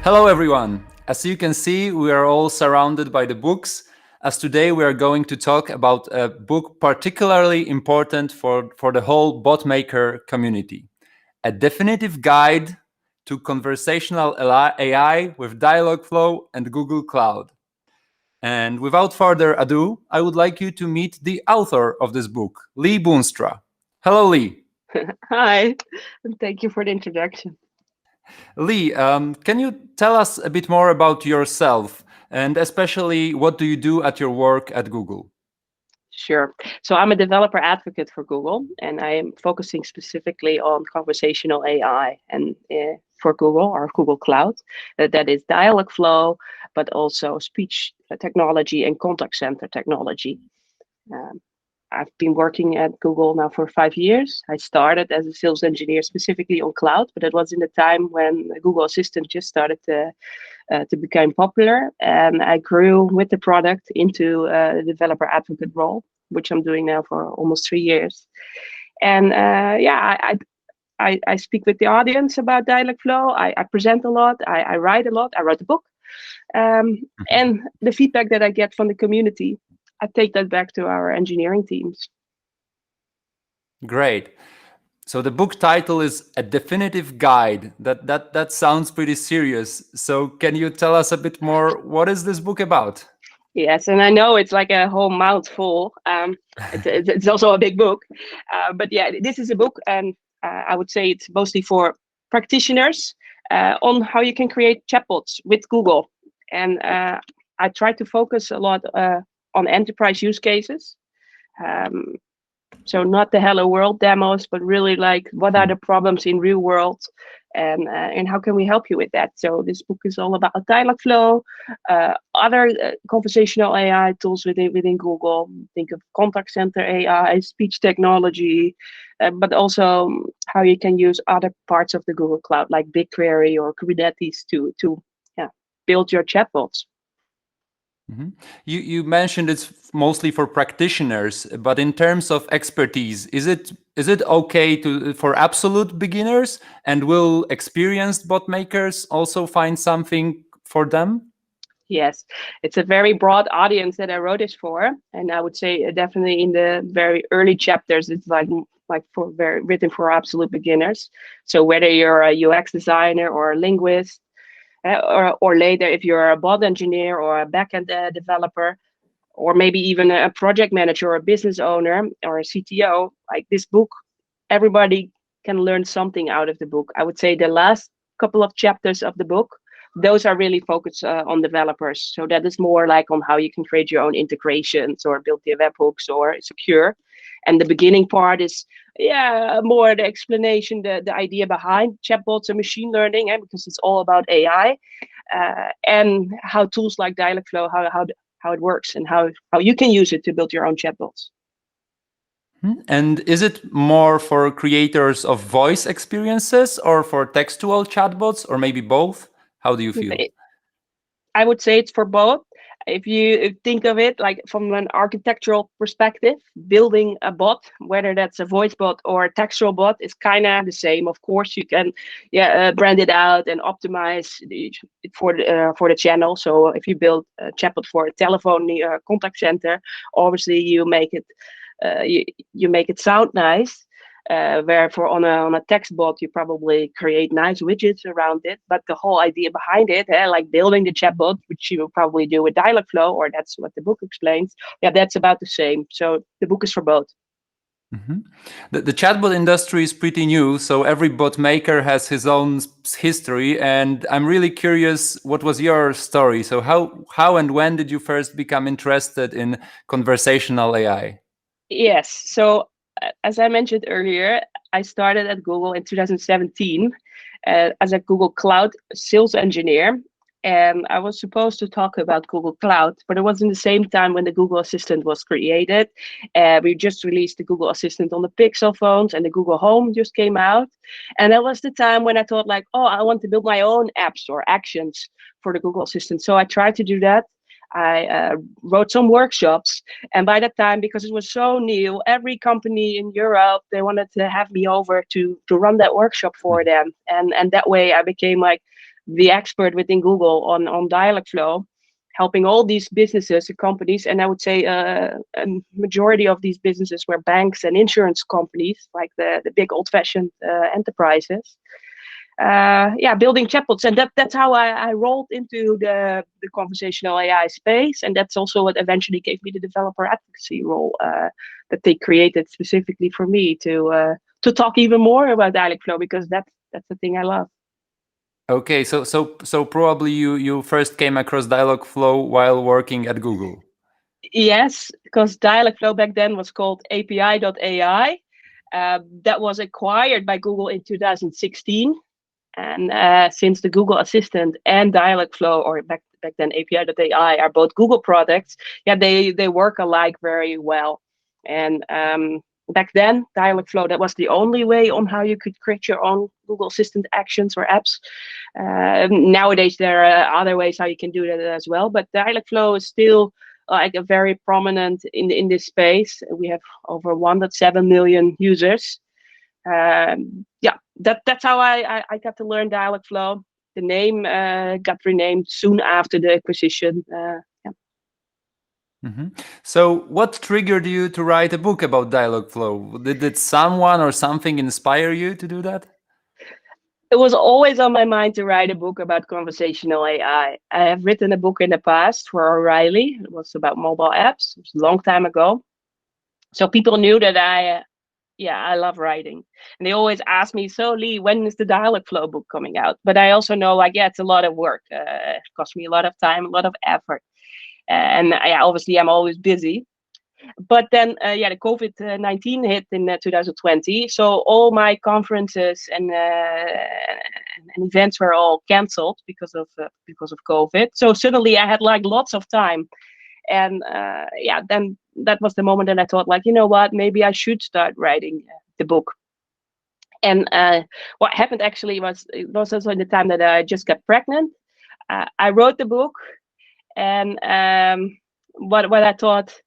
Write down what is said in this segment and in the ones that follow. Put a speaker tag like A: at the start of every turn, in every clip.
A: Hello everyone. As you can see, we are all surrounded by the books, as today we are going to talk about a book particularly important for the whole bot maker community. A definitive guide to conversational AI with Dialogflow and Google Cloud. And without further ado, I would like you to meet the author of this book, Lee Boonstra. Hello, Lee.
B: Hi, and thank you for the introduction.
A: Lee, can you tell us a bit more about yourself and especially what do you do at your work at Google?
B: Sure. So I'm a developer advocate for Google, and I am focusing specifically on conversational AI and for Google or Google Cloud. That is Dialogflow, but also speech technology and contact center technology. Um, I've been working at Google now for 5 years. I started as a sales engineer specifically on cloud, but it was in the time when Google Assistant just started to become popular. And I grew with the product into a developer advocate role, which I'm doing now for almost 3 years. And I speak with the audience about Dialogflow. I present a lot. I write a lot. I wrote a book. And the feedback that I get from the community, I take that back to our engineering teams.
A: Great. So the book title is A Definitive Guide. That sounds pretty serious. So can you tell us a bit more? What is this book about?
B: Yes, and I know it's like a whole mouthful. It's also a big book, but yeah, this is a book, and I would say it's mostly for practitioners on how you can create chatbots with Google. And I try to focus a lot on enterprise use cases. Um, so not the hello world demos, but really like what are the problems in real world, and how can we help you with that? So this book is all about Dialogflow, other conversational AI tools within Google. Think of contact center AI, speech technology, but also how you can use other parts of the Google Cloud like BigQuery or Kubernetes to build your chatbots.
A: Mm-hmm. You mentioned it's mostly for practitioners, but in terms of expertise, is it okay for absolute beginners, and will experienced bot makers also find something for them?
B: Yes, it's a very broad audience that I wrote this for, and I would say definitely in the very early chapters, it's like for very written for absolute beginners. So whether you're a UX designer or a linguist, or later if you're a bot engineer or a backend developer, or maybe even a project manager or a business owner or a CTO, like this book, everybody can learn something out of the book. I would say the last couple of chapters of the book, those are really focused on developers. So that is more like on how you can create your own integrations or build the webhooks or secure. And the beginning part is, more the explanation, the idea behind chatbots and machine learning, because it's all about AI, and how tools like Dialogflow, how it works and how you can use it to build your own chatbots.
A: And is it more for creators of voice experiences or for textual chatbots, or maybe both? How do you feel?
B: I would say it's for both. If you think of it like from an architectural perspective, building a bot, whether that's a voice bot or a textual bot, is kind of the same. Of course, you can brand it out and optimize it for the channel. So if you build a chatbot for a telephone contact center, obviously you make it you make it sound nice. Where for on a text bot, you probably create nice widgets around it. But the whole idea behind it, like building the chatbot, which you will probably do with Dialogflow, or that's what the book explains, that's about the same. So the book is for both.
A: Mm-hmm. The chatbot industry is pretty new, so every bot maker has his own history. And I'm really curious, what was your story? So how and when did you first become interested in conversational AI?
B: Yes. So as I mentioned earlier, I started at Google in 2017 as a Google Cloud sales engineer. And I was supposed to talk about Google Cloud, but it was in the same time when the Google Assistant was created. We just released the Google Assistant on the Pixel phones, and the Google Home just came out. And that was the time when I thought like, oh, I want to build my own apps or actions for the Google Assistant. So I tried to do that. I wrote some workshops, and by that time, because it was so new, every company in Europe, they wanted to have me over to run that workshop for them, and that way I became like the expert within Google on Dialogflow, helping all these businesses and companies. And I would say a majority of these businesses were banks and insurance companies, like the big old-fashioned enterprises. Building chatbots, and that's how I rolled into the conversational AI space, and that's also what eventually gave me the developer advocacy role that they created specifically for me to talk even more about Dialogflow, because that's the thing I love.
A: Okay, so probably you first came across Dialogflow while working at Google.
B: Yes, because Dialogflow back then was called API.ai. That was acquired by Google in 2016. And since the Google Assistant and Dialogflow, or back then API.ai, are both Google products, they work alike very well. And back then, Dialogflow, that was the only way on how you could create your own Google Assistant actions or apps. Nowadays, there are other ways how you can do that as well, but Dialogflow is still like a very prominent in this space. We have over 1.7 million users. That's how I got to learn Dialogflow. The name got renamed soon after the acquisition.
A: So, what triggered you to write a book about Dialogflow? Did someone or something inspire you to do that?
B: It was always on my mind to write a book about conversational AI. I have written a book in the past for O'Reilly. It was about mobile apps. It was a long time ago. So people knew that I love writing. And they always ask me, so Lee, when is the Dialogflow book coming out? But I also know, like, it's a lot of work. It costs me a lot of time, a lot of effort. And obviously I'm always busy. But then, the COVID-19 hit in 2020. So all my conferences and events were all canceled because of COVID. So suddenly I had like lots of time. And then that was the moment that I thought, like, you know what, maybe I should start writing the book. And what happened actually it was also in the time that I just got pregnant. I wrote the book, and what I thought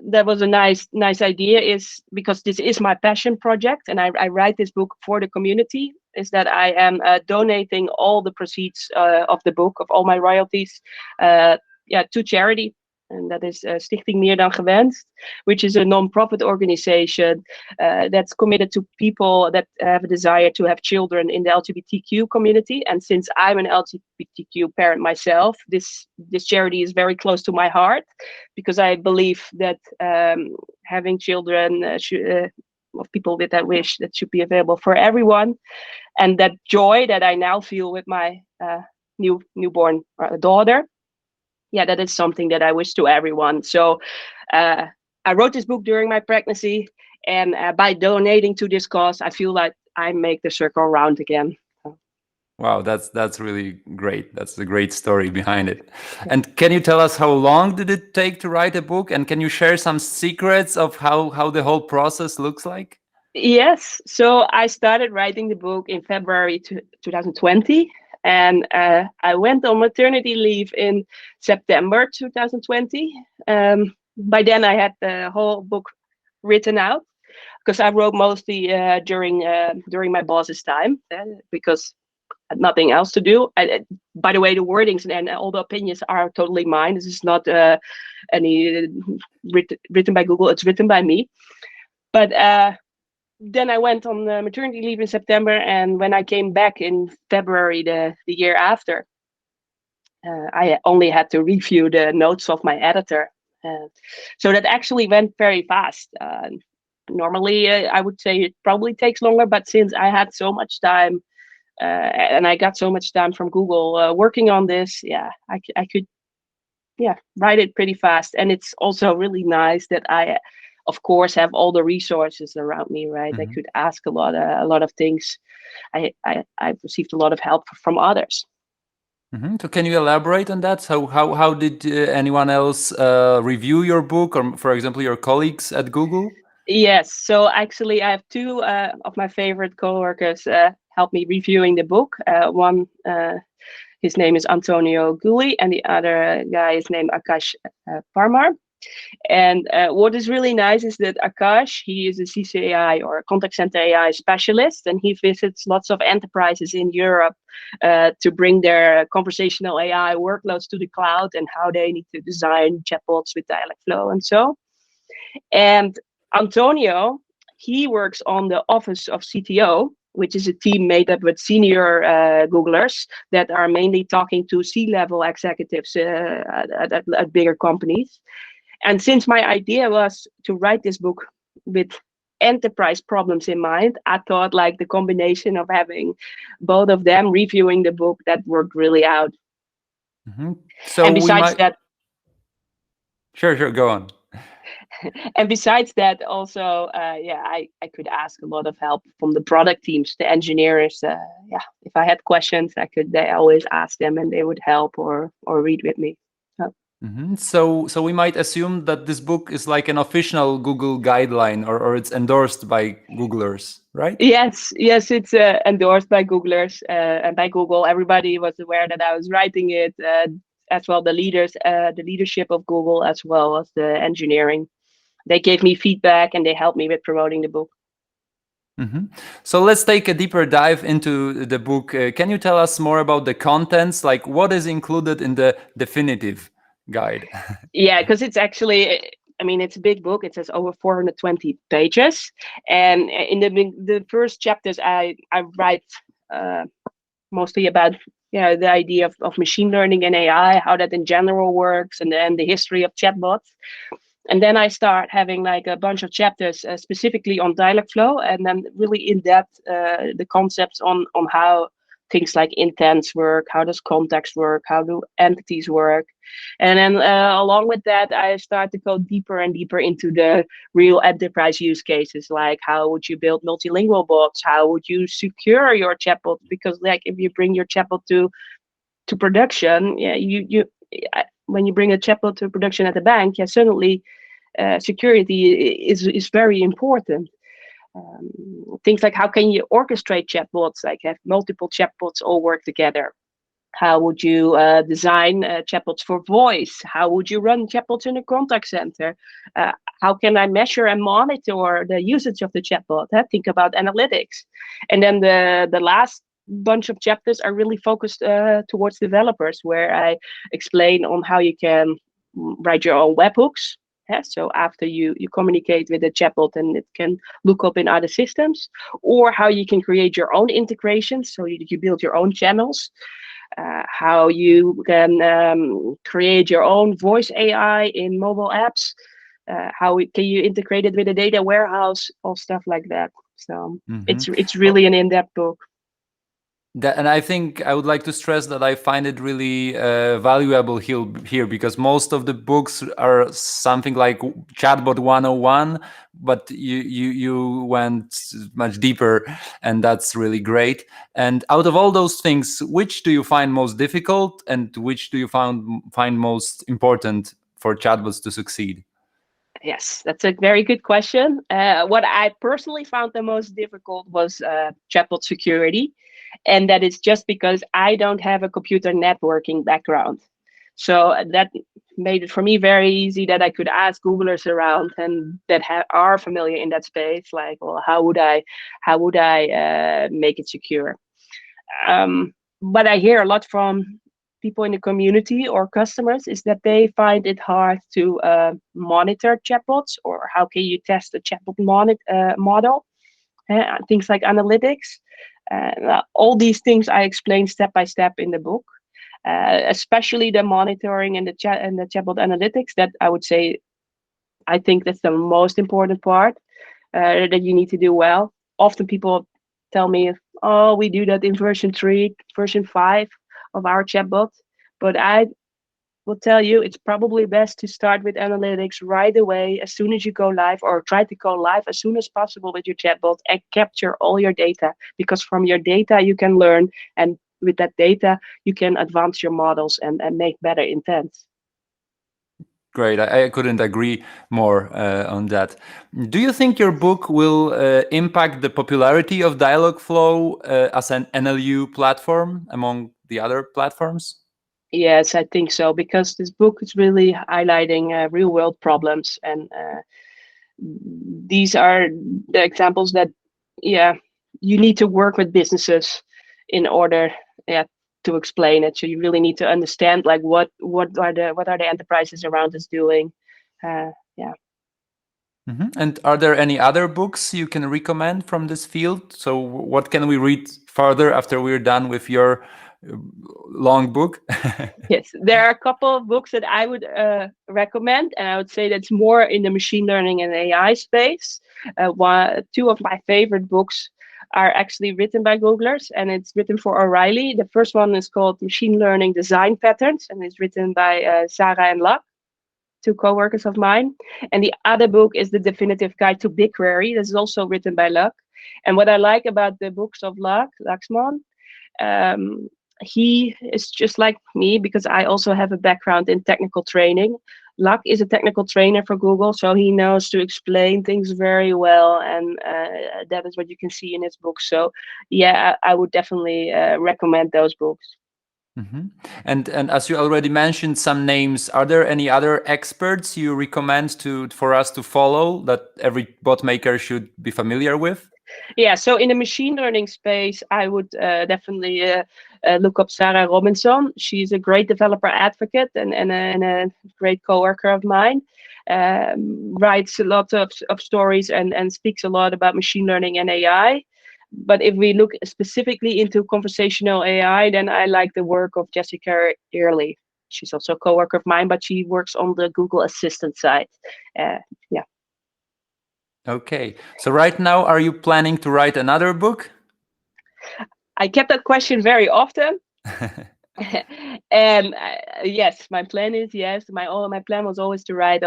B: that was a nice idea is, because this is my passion project, and I write this book for the community, is that I am donating all the proceeds of the book, of all my royalties, to charity. And that is Stichting Meer dan Gewenst, which is a non-profit organization that's committed to people that have a desire to have children in the LGBTQ community. And since I'm an LGBTQ parent myself, this charity is very close to my heart, because I believe that having children of people with that wish, that should be available for everyone. And that joy that I now feel with my newborn daughter, that is something that I wish to everyone. So I wrote this book during my pregnancy, and by donating to this cause, I feel like I make the circle round again.
A: Wow, that's really great. That's a great story behind it. And can you tell us how long did it take to write a book? And can you share some secrets of how the whole process looks like?
B: Yes. So I started writing the book in February 2020. And I went on maternity leave in September 2020. By then, I had the whole book written out, because I wrote mostly during my boss's time, because I had nothing else to do. By the way, the wordings and all the opinions are totally mine. This is not any written by Google. It's written by me. But then I went on maternity leave in September, and when I came back in February the year after, I only had to review the notes of my editor. So that actually went very fast. Normally, I would say it probably takes longer, but since I had so much time, and I got so much time from Google working on this, I could write it pretty fast. And it's also really nice that I, of course, have all the resources around me, right? I could ask a lot of things. I've received a lot of help from others.
A: So can you elaborate on that? So how did anyone else review your book, or for example, your colleagues at Google?
B: Yes. So actually, I have two of my favorite coworkers help me reviewing the book. One, his name is Antonio Gulli, and the other guy is named Akash Parmar. And what is really nice is that Akash, he is a CCAI or a contact center AI specialist, and he visits lots of enterprises in Europe to bring their conversational AI workloads to the cloud and how they need to design chatbots with Dialogflow and so. And Antonio, he works on the office of CTO, which is a team made up with senior Googlers that are mainly talking to C-level executives at bigger companies. And since my idea was to write this book with enterprise problems in mind, I thought like the combination of having both of them reviewing the book, that worked really out.
A: Mm-hmm.
B: And
A: So we
B: besides
A: might.
B: that,
A: Sure, go on.
B: and besides that, also, yeah, I could ask a lot of help from the product teams, the engineers. Yeah, if I had questions, they always ask them, and they would help or read with me. So,
A: Mm-hmm. So we might assume that this book is like an official Google guideline, or it's endorsed by Googlers, right?
B: yes, it's endorsed by Googlers and by Google. Everybody was aware that I was writing it, as well the leaders, the leadership of Google, as well as the engineering. They gave me feedback and they helped me with promoting the book.
A: Mm-hmm. So let's take a deeper dive into the book. Can you tell us more about the contents? Like what is included in the definitive guide?
B: Yeah, because it's actually, I mean, it's a big book. It says over 420 pages, and in the first chapters, I write uh, mostly about, the idea of machine learning and AI, how that in general works, and then the history of chatbots. And then I start having like a bunch of chapters specifically on Dialogflow, and then really in depth the concepts on how things like intents work, how does context work, how do entities work, and then along with that, I start to go deeper and deeper into the real enterprise use cases, like how would you build multilingual bots, how would you secure your chatbot, because like if you bring your chatbot to production, yeah, when you bring a chatbot to production at the bank, yeah, suddenly security is very important. Things like how can you orchestrate chatbots, like have multiple chatbots all work together. How would you design chatbots for voice? How would you run chatbots in a contact center? How can I measure and monitor the usage of the chatbot? Think about analytics. And then the last bunch of chapters are really focused towards developers, where I explain on how you can write your own webhooks. So after you communicate with a chatbot and it can look up in other systems, or how you can create your own integrations, so you build your own channels, how you can create your own voice AI in mobile apps, how can you integrate it with a data warehouse, all stuff like that. So
A: Mm-hmm.
B: it's really an in-depth book.
A: And I think I would like to stress that I find it really valuable here, because most of the books are something like Chatbot 101, but you went much deeper, and that's really great. And out of all those things, which do you find most difficult, and which do you find most important for chatbots to succeed?
B: Yes, that's a very good question. What I personally found the most difficult was chatbot security, and that is just because I don't have a computer networking background. So that made it for me very easy that I could ask Googlers around and that are familiar in that space, like, well, how would I make it secure? But I hear a lot from people in the community or customers is that they find it hard to monitor chatbots, or how can you test a chatbot model, things like analytics. All these things I explain step by step in the book, especially the monitoring and the chatbot analytics. That I would say, I think that's the most important part that you need to do well. Often people tell me, "Oh, we do that in version 3, version 5 of our chatbot," but I will tell you it's probably best to start with analytics right away as soon as you go live, or try to go live as soon as possible with your chatbot and capture all your data, because from your data you can learn, and with that data you can advance your models and make better intents.
A: Great. I couldn't agree more on that. Do you think your book will impact the popularity of Dialogflow as an NLU platform among the other platforms?
B: Yes, I think so, because this book is really highlighting real world problems, and these are the examples that, yeah, you need to work with businesses in order, yeah, to explain it. So you really need to understand like what are the enterprises around us doing. Yeah.
A: And are there any other books you can recommend from this field? So, what can we read further after we're done with your uh, long book?
B: Yes, there are a couple of books that I would recommend, and I would say that's more in the machine learning and AI space. Two of my favorite books are actually written by Googlers, and it's written for O'Reilly. The first one is called Machine Learning Design Patterns, and it's written by Sarah and Luck, two co-workers of mine. And the other book is The Definitive Guide to BigQuery. This is also written by Luck. And what I like about the books of Laxman, um, he is just like me because I also have a background in technical training. Luck is a technical trainer for Google, so he knows to explain things very well, and that is what you can see in his book. So, yeah, I would definitely recommend those books.
A: Mhm. And as you already mentioned some names, are there any other experts you recommend to for us to follow that every bot maker should be familiar with?
B: Yeah, so in the machine learning space, I would definitely look up Sarah Robinson. She's a great developer advocate, and a great coworker of mine. Writes a lot of stories, and speaks a lot about machine learning and AI. But if we look specifically into conversational AI, then I like the work of Jessica Early. She's also a coworker of mine, but she works on the Google Assistant side. Yeah.
A: Okay. So right now, are you planning to write another book?
B: I get that question very often. And yes, my plan is yes. My plan was always to write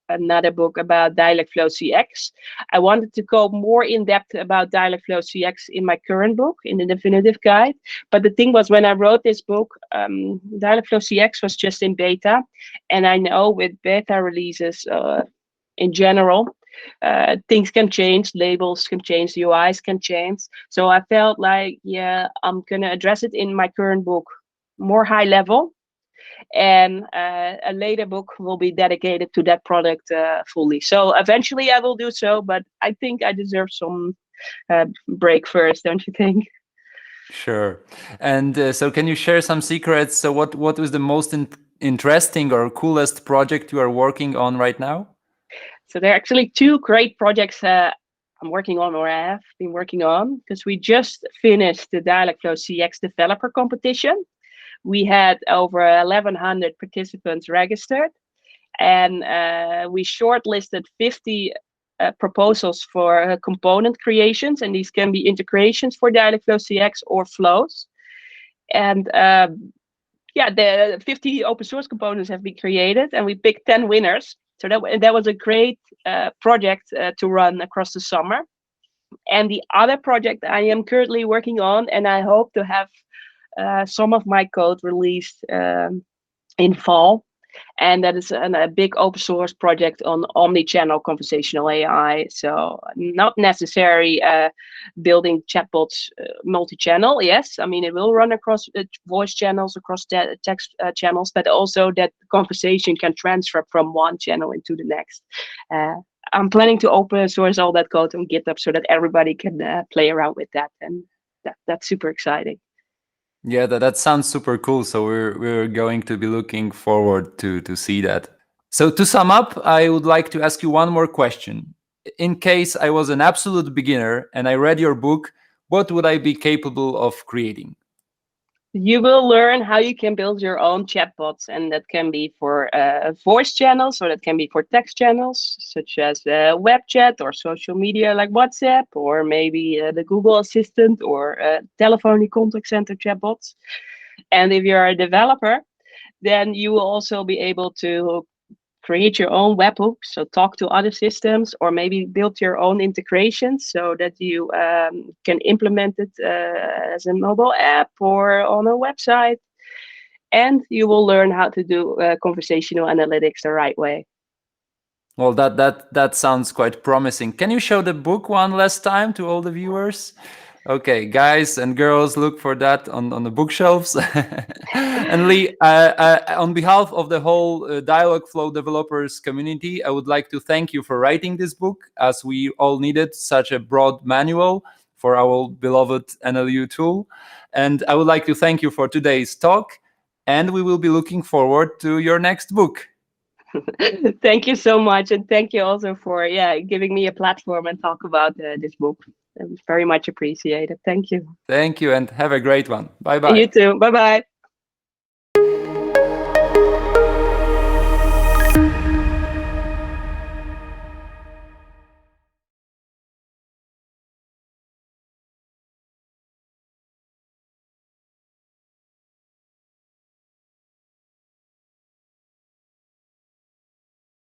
B: another book about Dialogflow CX. I wanted to go more in depth about Dialogflow CX in my current book, in the definitive guide. But the thing was, when I wrote this book, Dialogflow CX was just in beta, and I know with beta releases in general, things can change, labels can change, UIs can change. So I felt like, yeah, I'm gonna address it in my current book, more high level, and a later book will be dedicated to that product fully. So eventually I will do so, but I think I deserve some break first, don't you think?
A: Sure. And so, can you share some secrets? So, what was the most interesting or coolest project you are working on right now?
B: So there are actually two great projects I'm working on, or I have been working on, because we just finished the Dialogflow CX developer competition. We had over 1,100 participants registered, and we shortlisted 50 proposals for component creations, and these can be integrations for Dialogflow CX or flows. And yeah, the 50 open source components have been created, and we picked 10 winners. So that was a great project to run across the summer. And the other project I am currently working on, and I hope to have some of my code released in fall, and that is a big open source project on omni-channel conversational AI. So not necessary building chatbots multi-channel. Yes, I mean it will run across voice channels, across text channels, but also that conversation can transfer from one channel into the next. Uh, I'm planning to open source all that code on GitHub so that everybody can play around with that, and that's super exciting.
A: Yeah, that sounds super cool. So we're going to be looking forward to see that. So to sum up, I would like to ask you one more question. In case I was an absolute beginner and I read your book, what would I be capable of creating?
B: You will learn how you can build your own chatbots, and that can be for voice channels, or that can be for text channels, such as web chat or social media like WhatsApp, or maybe the Google Assistant or telephony contact center chatbots. And if you're a developer, then you will also be able to create your own webhooks, so talk to other systems, or maybe build your own integrations so that you can implement it as a mobile app or on a website. And you will learn how to do conversational analytics the right way.
A: Well, that sounds quite promising. Can you show the book one last time to all the viewers? Okay, guys and girls, look for that on the bookshelves. And Lee, on behalf of the whole Dialogflow developers community, I would like to thank you for writing this book, as we all needed such a broad manual for our beloved NLU tool. And I would like to thank you for today's talk, and we will be looking forward to your next book.
B: Thank you so much, and thank you also for giving me a platform and talk about this book. It was very much appreciated. Thank you.
A: Thank you, and have a great one. Bye
B: You
A: bye.
B: too. Bye bye.